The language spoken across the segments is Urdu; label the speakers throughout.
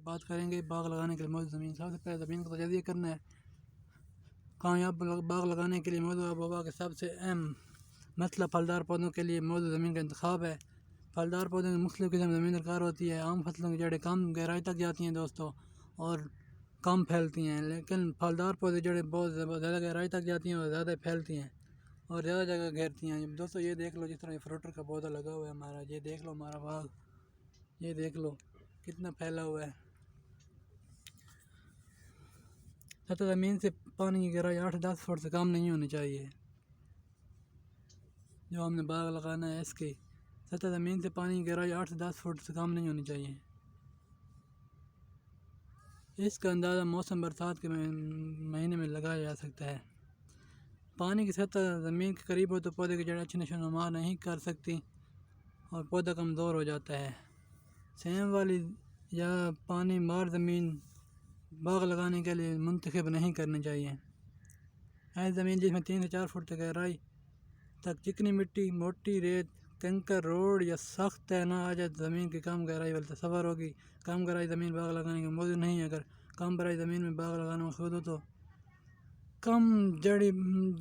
Speaker 1: بات کریں گے باغ لگانے کے لیے موزوں زمین۔ سب سے پہلے زمین کو تجزیہ کرنا ہے۔ کامیاب باغ لگانے کے لیے موزوں آب و ہوا کے سب سے اہم مسئلہ پھلدار پودوں کے لیے موزوں زمین کا انتخاب ہے۔ پھلدار پودوں کی مختلف قسم زمین درکار ہوتی ہے۔ عام فصلوں کی جڑیں کم گہرائی تک جاتی ہیں دوستوں اور کم پھیلتی ہیں، لیکن پھلدار پودے جڑیں بہت زیادہ گہرائی تک جاتی ہیں اور زیادہ پھیلتی ہیں اور زیادہ جگہ گھیرتی ہیں۔ دوستوں یہ دیکھ لو جس طرح فروٹر کا پودا لگا ہوا ہے ہمارا، یہ دیکھ لو ہمارا باغ، یہ دیکھ لو کتنا پھیلا ہوا ہے۔ سطح زمین سے پانی کی گہرائی 8 سے 10 فٹ سے کم نہیں ہونی چاہیے۔ جو ہم نے باغ لگانا ہے اس کی سطح زمین سے پانی کی گہرائی 8 سے 10 فٹ سے کم نہیں ہونی چاہیے۔ اس کا اندازہ موسم برسات کے مہینے میں لگایا جا سکتا ہے۔ پانی کی سطح زمین کے قریب ہو تو پودے کی جڑیں اچھی نشو و نما نہیں کر سکتی اور پودا کمزور ہو جاتا ہے۔ سیم والی یا پانی مار زمین باغ لگانے کے لیے منتخب نہیں کرنی چاہیے۔ ایسی زمین جس میں 3 سے 4 فٹ تک گہرائی تک چکنی مٹی، موٹی ریت، کنکر، روڈ یا سخت طے نہ آ جائے تو زمین کی کم گہرائی والی تصور ہوگی۔ کم گہرائی زمین باغ لگانے کا موضوع نہیں ہے۔ اگر کم گہرائی زمین میں باغ لگانا مقصود ہو تو کم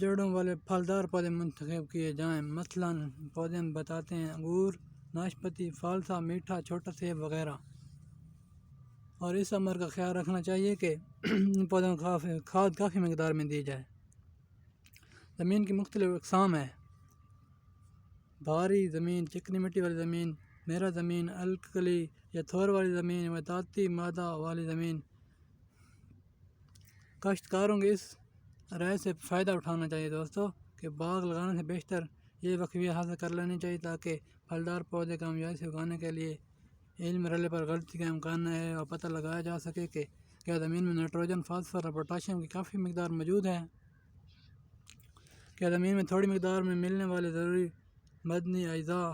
Speaker 1: جڑوں والے پھلدار پودے منتخب کیے جائیں۔ مثلاً پودے ہم بتاتے ہیں انگور، ناشپاتی، فالسا، میٹھا، چھوٹا سیب وغیرہ۔ اور اس امر کا خیال رکھنا چاہیے کہ ان پودوں کو کھاد کافی مقدار میں دی جائے۔ زمین کی مختلف اقسام ہیں۔ بھاری زمین، چکنی مٹی والی زمین، میرا زمین، الکلی یا تھور والی زمین، وطاطی مادہ والی زمین۔ کاشتکاروں کے اس رائے سے فائدہ اٹھانا چاہیے دوستوں کہ باغ لگانے سے بیشتر یہ وقفیہ حاصل کر لینی چاہیے تاکہ پھلدار پودے کامیابی سے اگانے کے لیے علم مرحلے پر غلطی کا امکان نہ ہے اور پتہ لگایا جا سکے کہ کیا زمین میں نائٹروجن، فاسفورس اور پوٹاشیم کی کافی مقدار موجود ہے، کیا زمین میں تھوڑی مقدار میں ملنے والے ضروری معدنی اجزاء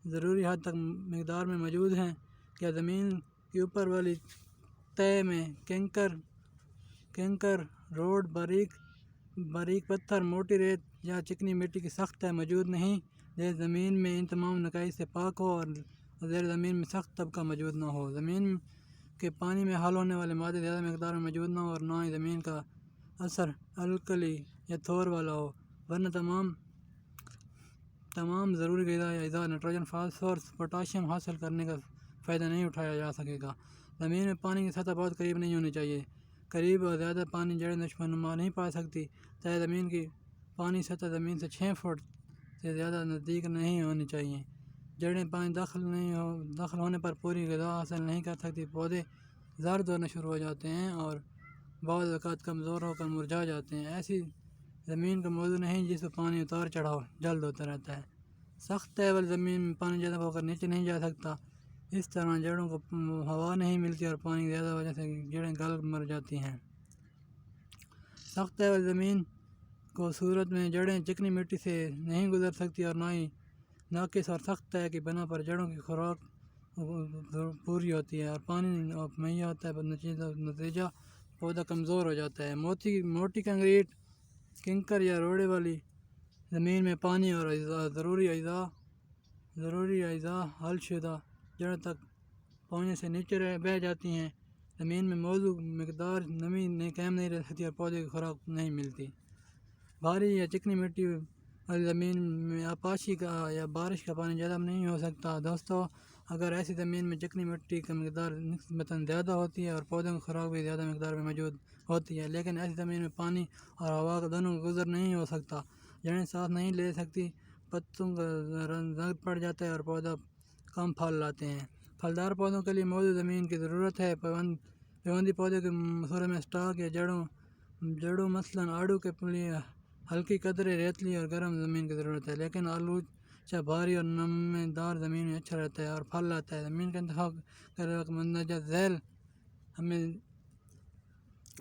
Speaker 1: ضروری حد تک مقدار میں موجود ہیں، کیا زمین کی اوپر والی تہہ میں کنکر، روڈ، باریک پتھر، موٹی ریت یا چکنی مٹی کی سخت تہہ موجود نہیں، زیر زمین میں ان تمام نقائص سے پاک ہو اور زیر زمین میں سخت طبقہ موجود نہ ہو، زمین کے پانی میں حل ہونے والے مادے زیادہ مقدار میں موجود نہ ہو اور نہ ہی زمین کا اثر الکلی یا تھور والا ہو، ورنہ تمام ضروری غذائی اجزاء نائٹروجن، فاسفورس، پوٹاشیم حاصل کرنے کا فائدہ نہیں اٹھایا جا سکے گا۔ زمین میں پانی کی سطح بہت قریب نہیں ہونی چاہیے۔ قریب اور زیادہ پانی جڑیں نشو و نما نہیں پا سکتی۔ تہہ زمین کی پانی سطح زمین سے 6 فٹ سے زیادہ نزدیک نہیں ہونی چاہیے۔ جڑیں پانی داخل ہونے پر پوری غذا حاصل نہیں کر سکتی، پودے زرد ہونا شروع ہو جاتے ہیں اور بعض اوقات کمزور ہو کر مرجھا جاتے ہیں۔ ایسی زمین کا موضوع نہیں جس پر پانی اتار چڑھاؤ جلد ہوتا رہتا ہے۔ سخت تہہ والی زمین میں پانی زیادہ ہو کر نیچے نہیں جا سکتا، اس طرح جڑوں کو ہوا نہیں ملتی اور پانی کی زیادہ وجہ سے جڑیں گل مر جاتی ہیں۔ سخت تہہ والی زمین کو صورت میں جڑیں چکنی مٹی سے نہیں گزر سکتی اور نہ ہی ناقص اور سخت تہہ کی بنا پر جڑوں کی خوراک پوری ہوتی ہے اور پانی مہیا ہوتا ہے، نتیجہ پودا کمزور ہو جاتا ہے۔ موٹی کنکریٹ، کنکر یا روڑے والی زمین میں پانی اور ضروری اجزاء حل شدہ جڑوں تک پہنچنے سے نیچے بہہ جاتی ہیں، زمین میں موزوں مقدار نمی قائم نہیں رہ سکتی اور پودے کی خوراک نہیں ملتی۔ بھاری یا چکنی مٹی والی زمین میں آبپاشی کا یا بارش کا پانی زیادہ نہیں ہو سکتا دوستوں۔ اگر ایسی زمین میں چکنی مٹی کی مقدار نسبتاً زیادہ ہوتی ہے اور پودوں کی خوراک بھی زیادہ مقدار میں موجود ہوتی ہے، لیکن ایسی زمین میں پانی اور ہوا دونوں کا گزر نہیں ہو سکتا، جڑیں سانس نہیں لے سکتی، پتوں کا رنگ پڑ جاتا ہے اور پودا کم پھل لاتے ہیں۔ پھلدار پودوں کے لیے موزوں زمین کی ضرورت ہے۔ پیوندی پودے کی صورت میں اسٹاک یا جڑوں مثلاً آڑو کے لیے ہلکی قدرے ریتلی اور گرم زمین کی ضرورت ہے، لیکن آلوچہ بھاری اور نمی دار زمین میں اچھا رہتا ہے اور پھل لاتا ہے۔ زمین کا انتخاب کرتے وقت مندرجہ ذیل ہمیں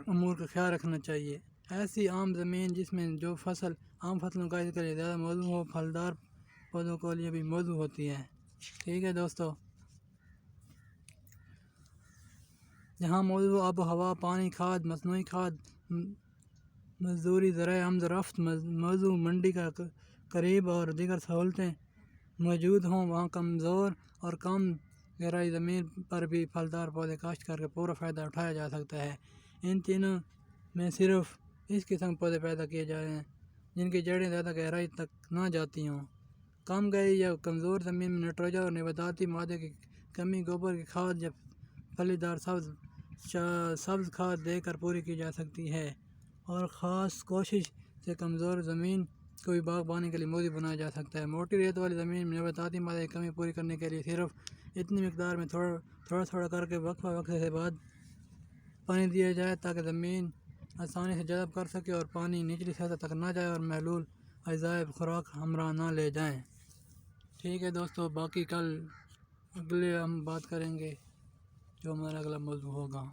Speaker 1: امور کا خیال رکھنا چاہیے۔ ایسی عام زمین جس میں جو فصل عام فصلوں کا کے لیے زیادہ موزوں ہو، پھلدار پودوں کے لیے بھی موزوں ہوتی ہے۔ ٹھیک ہے دوستو، جہاں موزوں آب و ہوا، پانی، کھاد، مصنوعی کھاد، مزدوری، ذرائع آمد و رفت، موزوں منڈی کا قریب اور دیگر سہولتیں موجود ہوں، وہاں کمزور اور کم گہرائی زمین پر بھی پھلدار پودے کاشت کر کے پورا فائدہ اٹھایا جا سکتا ہے۔ ان تینوں میں صرف اس قسم کے پودے پیدا کیے جا رہے ہیں جن کی جڑیں زیادہ گہرائی تک نہ جاتی ہوں۔ کم گہری یا کمزور زمین میں نائٹروجن اور نباتاتی مادے کی کمی گوبر کی کھاد یا پھلی دار سبز کھاد دے کر پوری کی جا سکتی ہے، اور خاص کوشش سے کمزور زمین کو بھی باغبانی کے لیے موزوں بنایا جا سکتا ہے۔ موٹی ریت والی زمین میں نباتاتی مادے کی کمی پوری کرنے کے لیے صرف اتنی مقدار میں تھوڑا کر کے وقفے سے بعد پانی دیا جائے تاکہ زمین آسانی سے جذب کر سکے اور پانی نچلی سطح تک نہ جائے اور محلول اجزائے خوراک ہمراہ نہ لے جائیں۔ ٹھیک ہے دوستو، باقی کل اگلے ہم بات کریں گے جو ہمارا اگلا موضوع ہوگا۔